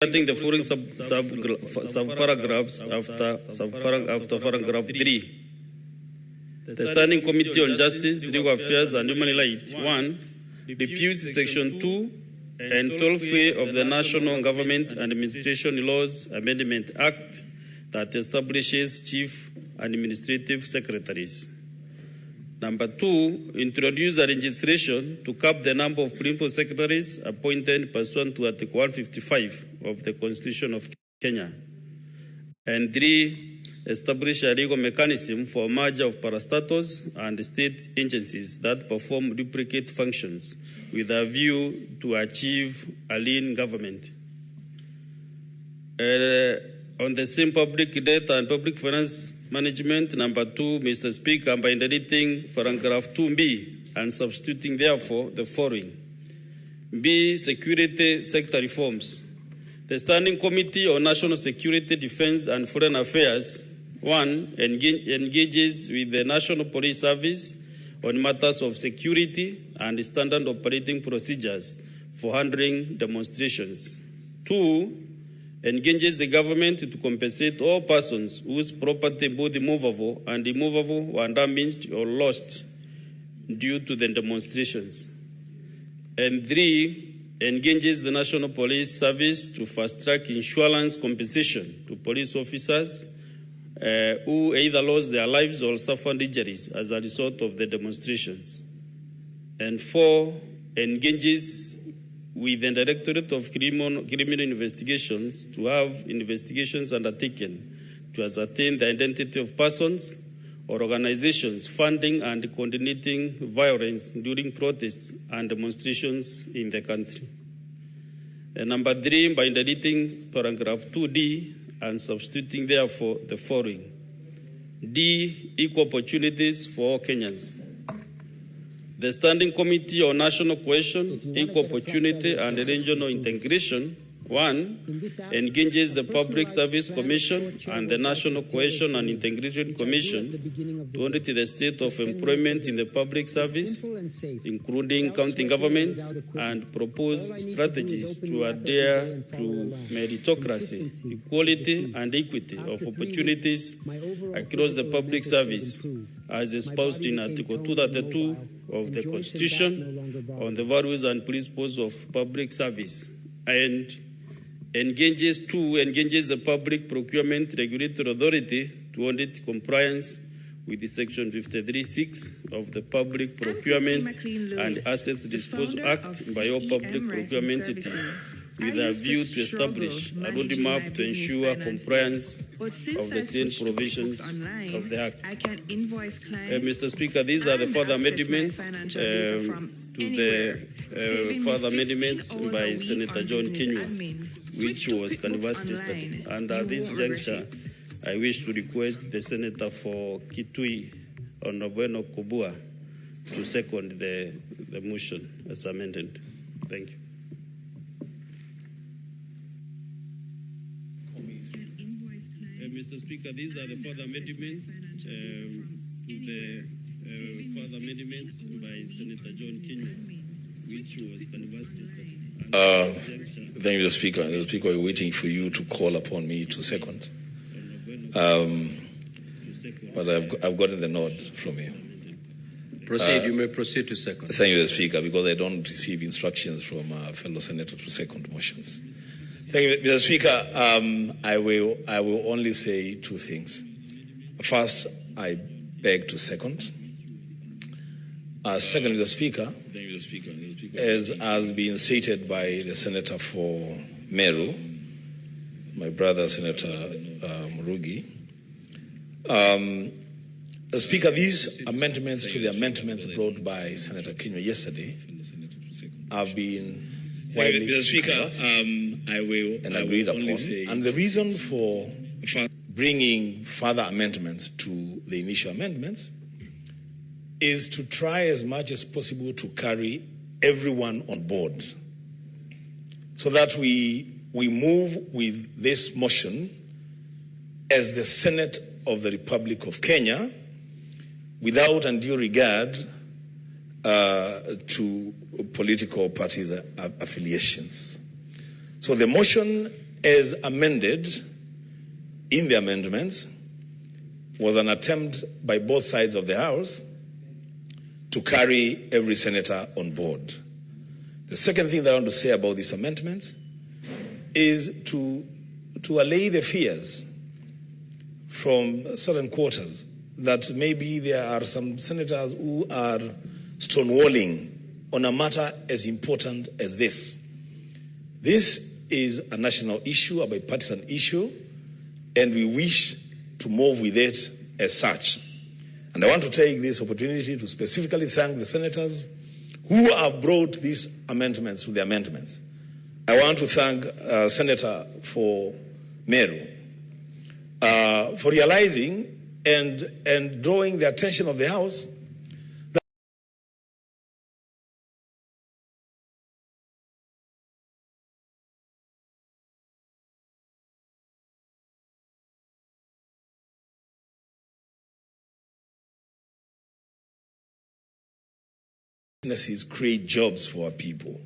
Starting the following subparagraphs after paragraph 3. The Standing Committee on Justice, Legal Affairs and Human Rights, 1, refutes Section 2 and 12A of the National Government and Administration Laws Amendment Act that establishes chief administrative secretaries. Number 2, introduce a legislation to cap the number of principal secretaries appointed pursuant to Article 155 of the Constitution of Kenya. And 3, establish a legal mechanism for merger of parastatals and state agencies that perform duplicate functions with a view to achieve a lean government. On the same public debt and public finance management, number 2, Mr. Speaker, by deleting paragraph 2B and substituting therefore the following. B, security sector reforms. The Standing Committee on National Security, Defense and Foreign Affairs, 1, engages with the National Police Service on matters of security and standard operating procedures for handling demonstrations. 2, engages the government to compensate all persons whose property, both movable and immovable, were damaged or lost due to the demonstrations. And 3, engages the National Police Service to fast-track insurance compensation to police officers who either lost their lives or suffered injuries as a result of the demonstrations. And 4, engages with the Directorate of Criminal Investigations to have investigations undertaken to ascertain the identity of persons or organizations funding and coordinating violence during protests and demonstrations in the country. And number 3, by deleting paragraph 2D and substituting therefore the following. D, equal opportunities for all Kenyans. The Standing Committee on National Cohesion, Equal Opportunity and Regional Integration, 1, engages the Public Service Commission and the National Cohesion and Integration Commission to audit the state of employment in the public service, including county governments, and propose strategies to adhere to meritocracy, equality, and equity of opportunities across the public service, as espoused in Article 232 of the Constitution on the values and principles of public service, and engages the Public Procurement Regulatory Authority to audit compliance with the Section 53(6) of the Public Procurement and Assets Disposal Act by all public procurement entities, with a view to establish a roadmap to ensure compliance of the same provisions of the Act. Mr. Speaker, these are the further amendments to the further amendments by Senator John Kinyua, which was canvassed yesterday. And at this juncture, I wish to request the Senator for Kitui, Honorable Kubua, to second the motion as amended. Thank you. Mr. Speaker, these are the further amendments to the further amendments by Senator John Kinyua, which was canvassed yesterday. Thank you, the Speaker. The Speaker is waiting for you to call upon me to second. But I've gotten the nod from you. Proceed. You may proceed to second. Thank you, the Speaker, because I don't receive instructions from a fellow senator to second motions. Thank you, Mr. Speaker. I will only say two things. First, I beg to second. Secondly, the Speaker, as has been stated by the Senator for Meru, my brother Senator Murugi, the Speaker, these amendments to the amendments brought by Senator Kinyua yesterday have been widely discussed and agreed upon. And the reason for bringing further amendments to the initial amendments is to try as much as possible to carry everyone on board so that we move with this motion as the Senate of the Republic of Kenya without undue regard to political parties affiliations. So the motion as amended in the amendments, was an attempt by both sides of the House to carry every senator on board. The second thing that I want to say about these amendments is to allay the fears from certain quarters that maybe there are some senators who are stonewalling on a matter as important as this. This is a national issue, a bipartisan issue, and we wish to move with it as such. And I want to take this opportunity to specifically thank the senators who have brought these amendments to the amendments. I want to thank Senator for Meru for realizing and drawing the attention of the House that businesses create jobs for our people.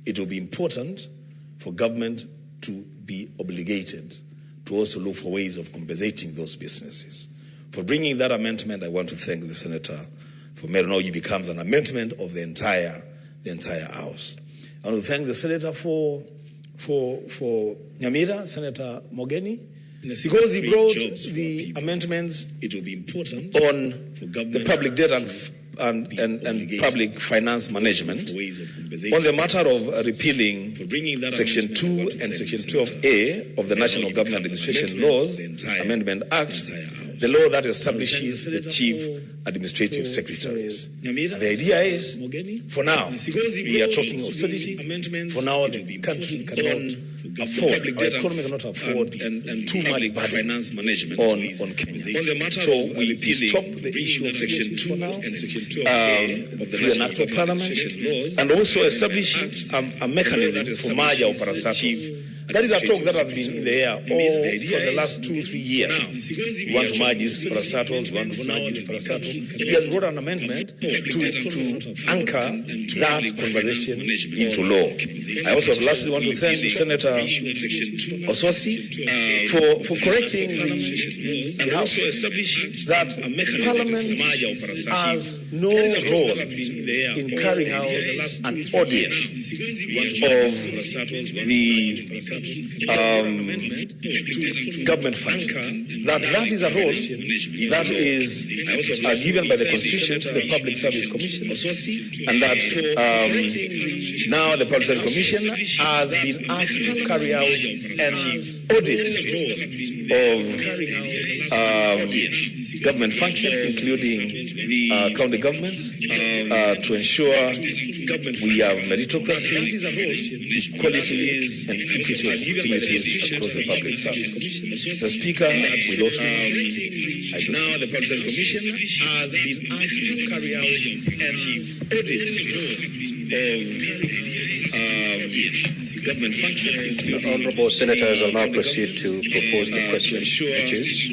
It will be important for government to be obligated to also look for ways of compensating those businesses. For bringing that amendment, I want to thank the Senator for Meru. Now it becomes an amendment of the entire House. I want to thank the Senator for Nyamira, Senator Mogeni, because he brought the amendments it will be important on the public debt and public finance management on the matter of repealing Section 2 and Section 12A of the National Government Administration Laws Amendment Act, the law that establishes the chief administrative secretaries. The idea is, for now, we are talking austerity. For now, the country cannot afford, our economy cannot afford too much finance management on Kenya. So we stop the issue of Section 2 now and Section 12A of the National Parliament, and also establish a mechanism for merger of parastatals. That is a talk that has been in the air all for the last 2-3 years. We want to merge these parastatals, we want to merge these parastatals. He has brought an amendment to anchor that conversation into law. I also lastly want to thank Senator Ososi for correcting the House that Parliament has no role in carrying out an audit of the government function. That is a role that is given by the Constitution to the Public Service Commission, and that now the Public Service Commission has been asked to carry out an audit of government functions, including county governments, to ensure we have meritocracy, quality, and equity across the Public Service Commission. The Speaker will also now the Public Service Commission has been asked to carry out an audit of government functions. The Honourable Senators will now proceed to propose the question, which is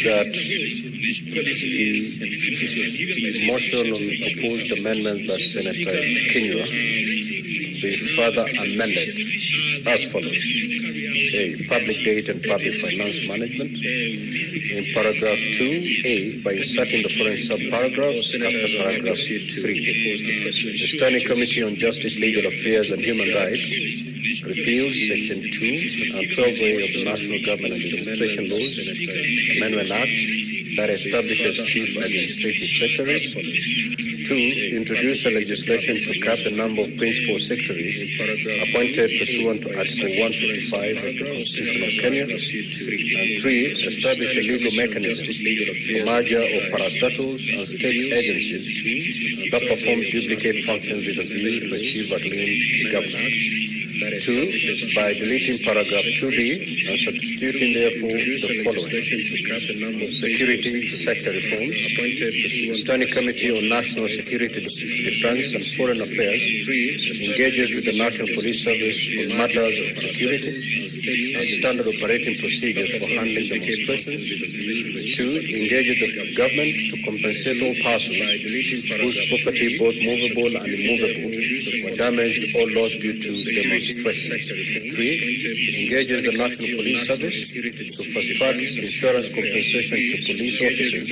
that the motion on opposed amendment by Senator Kinyua be further amended as follows. A. Public debt and public finance management. In paragraph 2A, by inserting the following subparagraphs after paragraph 3. The Standing Committee on Justice, Legal Affairs and Human Rights repeals Section 2 and 12A of the National Government Administration Laws Amendment Act that establishes chief administrative secretaries. 2. Introduce a legislation to cap the number of principal secretaries appointed pursuant to Article 155 of the Constitution of Kenya. And 3. Establish a legal mechanism for merger of parastatals and state agencies that perform duplicate functions with a view to achieve a clean governance. 2. By deleting paragraph 2B and substituting therefore the following. Security sector reforms. Standing Committee on National Security, Defense and Foreign Affairs engage engages with the National Police Service on matters of security and standard operating procedures for handling demonstrations. 2, engages the government to compensate all persons whose property, both movable and immovable, were damaged or lost due to demonstrations. 3, engages the National Police Service to fast-track insurance compensation to police officers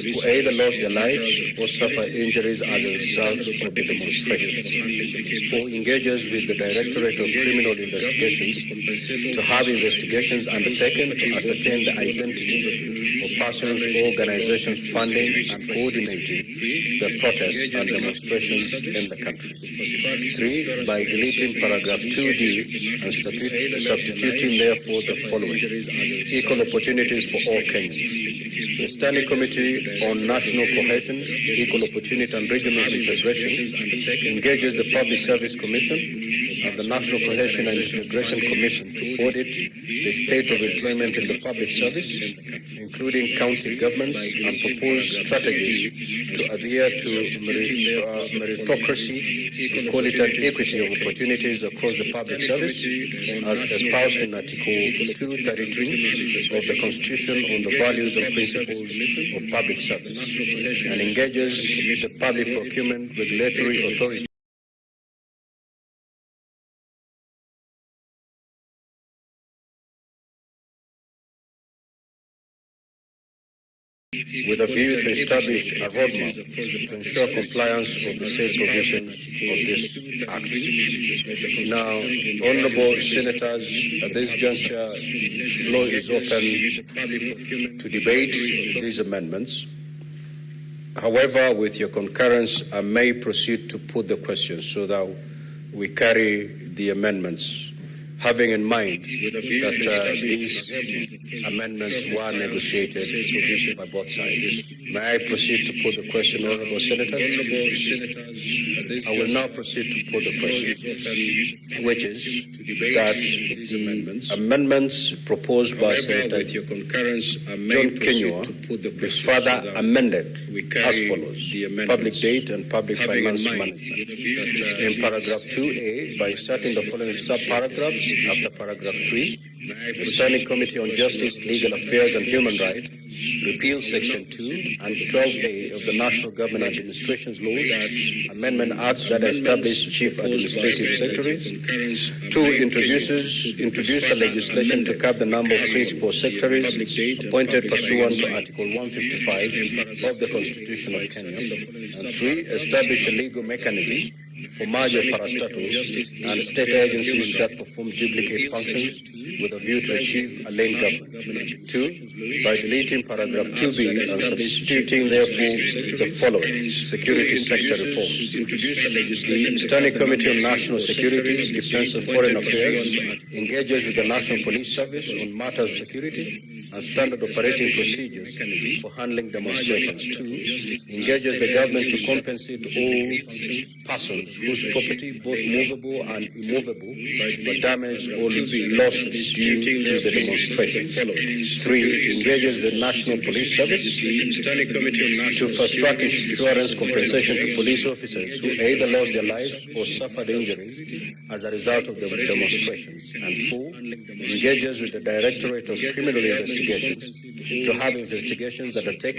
who either lost their lives or suffer injuries as a result of the demonstrations. 4, engages with the Directorate of Criminal Investigations to have investigations undertaken to ascertain the identity of persons or organizations funding and coordinating the protests and demonstrations in the country. 3, by deleting paragraph 2D and substituting therefore the following: equal opportunities for all Kenyans. The Standing Committee on National Cohesion, Equal Opportunity and Regional Integration engages the Public Service Commission and the National Cohesion and Integration Commission to audit the state of employment in the public service, including county governments, and propose strategies to adhere to meritocracy, equality and equity of opportunities across the public service, as espoused in Article 232 of the Constitution on the values and principles of public service, and engages the Public Procurement Regulatory Authority with a view to establish a roadmap to ensure compliance of the said provisions of this Act. Now, Honorable Senators, at this juncture, the floor is open to debate these amendments. However, with your concurrence, I may proceed to put the question so that we carry the amendments, having in mind that these amendments were negotiated by both sides. May I proceed to put the question, Honorable Senators? I will now proceed to put the question, which is that the amendments proposed by Senator John Kinyua is further amended as follows: public date and public finance management. In paragraph 2A, by inserting the following subparagraphs after paragraph 3, the Standing Committee on Justice, Legal Affairs and Human Rights repeals Section 2 and 12A of the National Government Administrations Law, Amendment Acts that establish Chief Administrative Secretaries. 2, introduce a legislation to cap the number of principal secretaries appointed pursuant to Article 155 of the Constitution of Kenya. And 3, establish a legal mechanism for merger parastatals and state agencies that perform duplicate functions with a view to achieve a lane government. 2, by deleting paragraph 2B and substituting therefore the following: security sector reforms. The Standing Committee on National Security, Defense and Foreign Affairs engages with the National Police Service on matters of security and standard operating procedures for handling demonstrations. 2, engages the government to compensate all persons whose property, both movable and immovable, were damaged or lost due to the demonstration. 3, engages the National Police Service to fast-track insurance compensation to police officers who either lost their lives or suffered injuries as a result of the demonstrations. And 4, engages with the Directorate of Criminal Investigations to have investigations that are taken